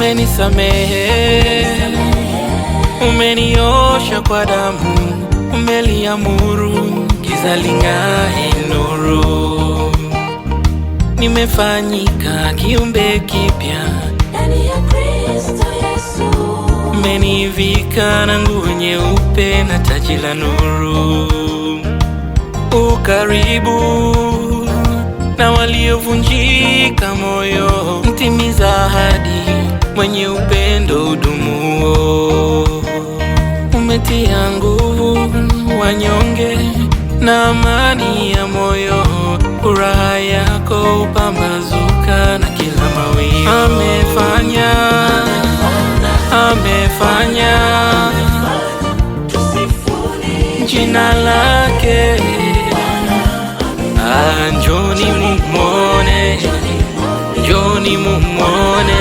umenisamehe, umeniosha kwa damu, umeliamuru giza ling'ae nuru. Nimefanyika kiumbe kipya ndani ya Kristo Yesu. Umenivika na nguo nyeupe na taji la nuru. Ukaribu na waliovunjika moyo, mtimiza ahadi, mwenye upendo udumuo. Umetia nguvu wanyonge na amani ya moyo, furaha yako upambazuka na kila mawio. Amefanya, amefanya, jina lake. Njoni mumwone, njoni mumwone,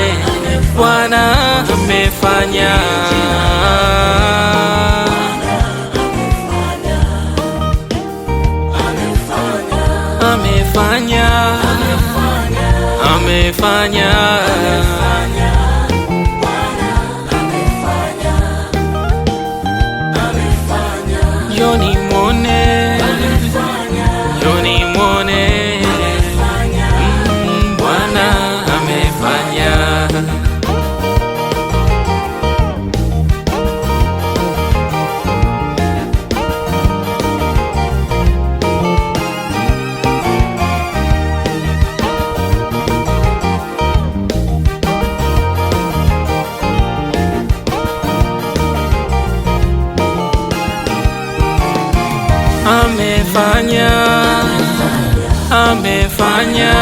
Bwana amefanya. Amefanya, amefanya, njoni mwone, njoni mwone, Bwana amefanya. Amefanya, amefanya,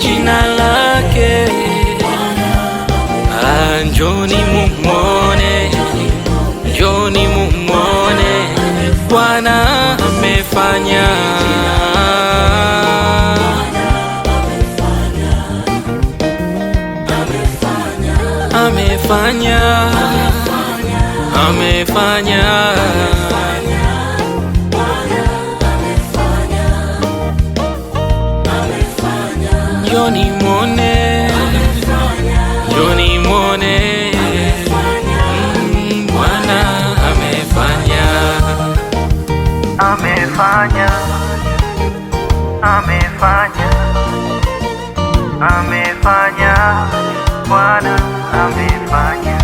jina lake. Njoni mumwone, njoni mumwone, Bwana amefanya. Amefanya, amefanya, njoni mwone, njoni mwone, Bwana amefanya. Amefanya, amefanya, amefanya, Bwana amefanya.